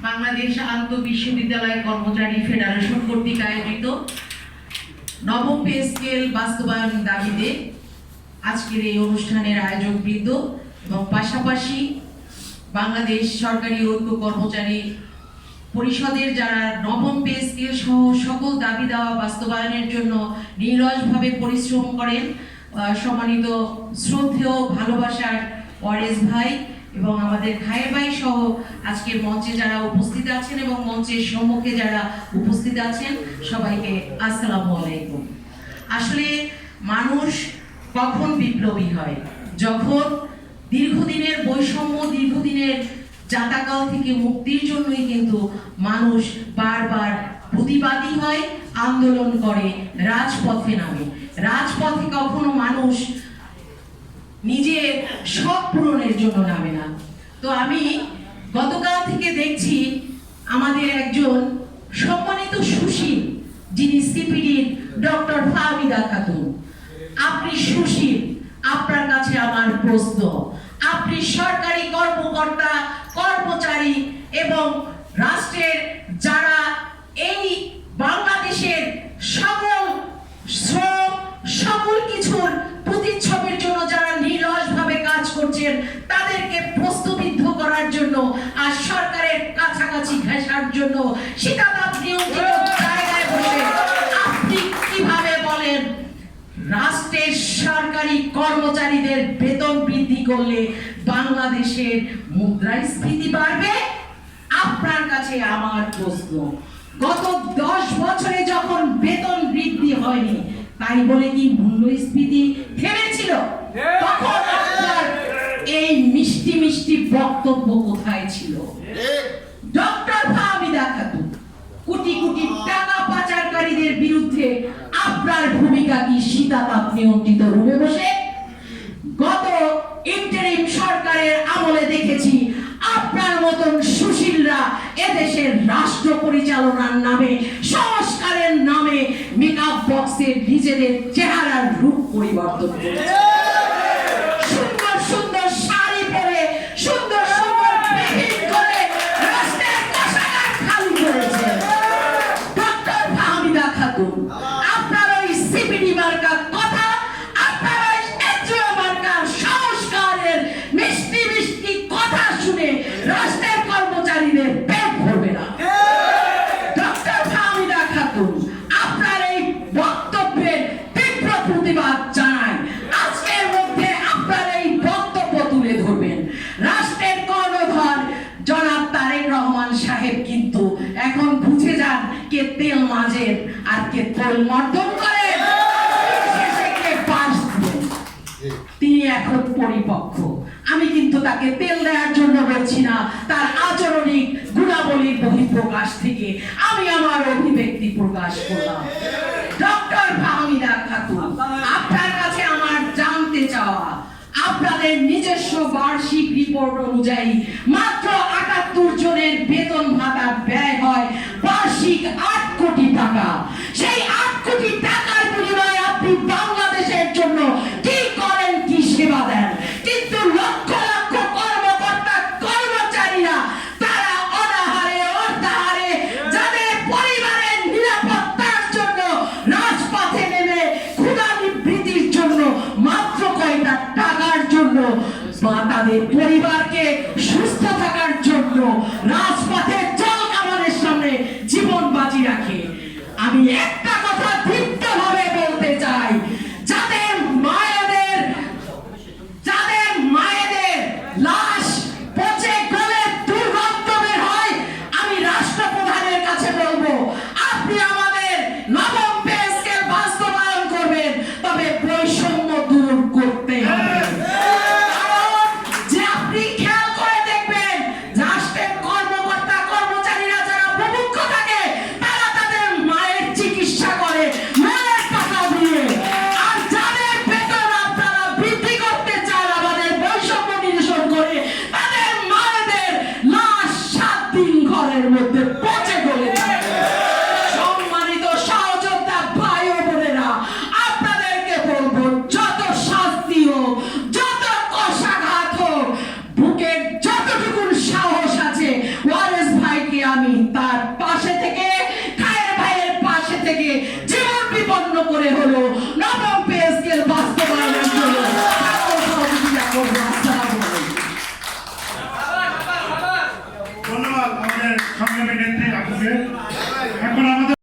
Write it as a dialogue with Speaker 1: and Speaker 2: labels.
Speaker 1: বাংলাদেশ আন্তঃবিশ্ববিদ্যালয় কর্মচারী ফেডারেশন কর্তৃক আয়োজিত নবম পে স্কেল বাস্তবায়ন দাবিতে আজকের এই অনুষ্ঠানের আয়োজকবৃন্দ এবং পাশাপাশি বাংলাদেশ সরকারি ঐক্য কর্মচারী পরিষদের যারা নবম পে স্কেল সহ সকল দাবি দেওয়া বাস্তবায়নের জন্য নিরলসভাবে পরিশ্রম করেন, সম্মানিত শ্রদ্ধেয় ভালোবাসার ওয়ারেস ভাই এবং আমাদের খায়ের ভাই সহ আজকের মঞ্চে যারা উপস্থিত আছেন এবং মঞ্চের সম্মুখে যারা উপস্থিত আছেন সবাইকে আসসালামু আলাইকুম। আসলে মানুষ কখন বিপ্লবী হয়? যখন দীর্ঘদিনের বৈষম্য, দীর্ঘদিনের জাতাকল থেকে মুক্তির জন্যই কিন্তু মানুষ বারবার প্রতিবাদী হয়, আন্দোলন করে, রাজপথে নামে। রাজপথে কখনো মানুষ নিজের শখ পূরণের জন্য নামে না। তো আমি গতকাল থেকে দেখছি আমাদের একজন সম্মানিত সুশীল, যিনি সিপিডির ডক্টর ফাহমিদা খাতুন। আপনি সুশীল, আপনার কাছে আমার প্রশ্ন, আপনি সরকারি কর্মকর্তা, কর্মচারী এবং রাষ্ট্রের যারা এই বাংলাদেশের সকল শ্রম, সকল কিছুর প্রতিচ্ছবির জন্য যারা নিরলসভাবে কাজ করছেন, তাদেরকে প্রশ্নবিদ্ধ করার জন্য আর সরকারের কাছাকাছি ঘেঁষার জন্য শীতাতাপ নিয়ন্ত্রিত জায়গায় বসে আপনি কিভাবে বলেন রাষ্ট্রের সরকারি কর্মচারীদের বেতন বৃদ্ধি করলে বাংলাদেশের মুদ্রাস্ফীতি বাড়বে? আপনার কাছে আমার প্রশ্ন, গত 10 বছরে যখন বেতন বৃদ্ধি হয়নি, তাই বলে কি মূল্যস্ফীতি থেমেছিল? তখন আপনার এই মিষ্টি মিষ্টি বক্তব্য কোথায় ছিল? ডক্টর ফাহমিদা খাতুন, কোটি কোটি টাকা পাচারকারীদের বিরুদ্ধে আপনার ভূমিকা কি শীতাতাপ নিয়ন্ত্রিত রুমে বসে? গত ইন্টারিম সরকারের আমলে দেখেছি আপনার মতন সুশীলরা এদেশের রাষ্ট্র পরিচালনার নামে, সংস্কারের নামে মেকআপ বক্সে নিজেদের চেহারার রূপ পরিবর্তন করেছে। সুন্দর সুন্দর শাড়ি পরে, সুন্দর সুন্দর প্যাকেট করে রাষ্ট্রের কোষাগার খালি করেছে। ডক্টর ফাহমিদা খাতুন, আপনার ওই সিপিডি মার্কা কথা, আপনার ওই এনজিও মার্কা সংস্কারের মিষ্টি মিষ্টি কথা শুনে রাষ্ট্রের কর্মচারীদের পেট ভরবে না। ডক্টর ফাহমিদা খাতুন, আপনার এই বক্তব্যের তীব্র প্রতিবাদ জানাই। আজকের মধ্যে আপনার এই বক্তব্য তুলে ধরবেন। রাষ্ট্রের কর্ণধার জনাব তারেক রহমান সাহেব কিন্তু এখন বুঝে যান কে তেল মাজেন আর কে তেল মর্দন করেন, শেষে কে পাশ দিবেন। তিনি এখন পরিপক্ক। আমি কিন্তু তাকে তেল দেওয়ার জন্য বলছি না, তার আচরণিক গুণাবলীর বহিঃপ্রকাশ থেকে আমি আমার অভিব্যক্তি প্রকাশ করলাম। ডক্টর ফাহমিদা খাতুন, আপনার কাছে আমার জানতে চাওয়া, আপনাদের নিজস্ব বার্ষিক রিপোর্ট অনুযায়ী মাত্র ৭৮ জনের বেতন ভাতা ব্যয় হয় বার্ষিক ৮ কোটি টাকা। সেই ৮ কোটি টাকার বিনিময়ে আপনি বাংলাদেশের জন্য কি করেন, কি সেবা দেন? কিন্তু লক্ষ লক্ষ কর্মকর্তা, কর্মচারীরা তারা অনাহারে, অর্ধাহারে, যাদের পরিবারের নিরাপত্তার জন্য রাজপথে নেমে ক্ষুধা নিবৃত্তির জন্য মাত্র কয়টা টাকার জন্য বা তাদের পরিবারকে সুস্থ থাকার জন্য রাজপথে জল কামানের সামনে জীবন বাজি রাখে। আমি একটা কথা দীপ্তভাবে বলতে চাই, যাদের মায়েদের লাশ পচে গলে দুর্গন্ধ বের হয়, আমি রাষ্ট্রপ্রধানের কাছে বলবো আপনি আমাদের নবম পে স্কেল বাস্তবায়ন করবেন, তবে বৈষম্য দূর করতে হবে। যে আপনি খেয়াল করে দেখবেন রাষ্ট্রের কর্মকর্তা, কর্মচারীরা যারা প্রমুখ থাকে, তারা তাদের মায়ের চিকিৎসা করে মায়ের টাকা দিয়ে। আর যাদের বেতন আপনারা বৃদ্ধি করতে চান আমাদের বৈষম্য নিরসন করে, তাদের মায়েদের লাশ 7 দিন ঘরের মধ্যে পচে গলে থাকে। সম্মানিত সহযোদ্ধা ভাই ও বোনেরা, আপনাদেরকে বলবো যত শাস্তি হোক, যত কষাঘাত হোক, বুকের যতটুকু সাহস আছে ওয়ারেস ভাইকে থেকে জীবন বিপন্ন করে হলো নবম পে স্কেল বাস্তবায়নের জন্য সহযোগিতা করবো। আসসালামু আলাইকুম।
Speaker 2: ধন্যবাদ আমাদের সংগ্রামী নেত্রী আপুকে। এখন আমাদের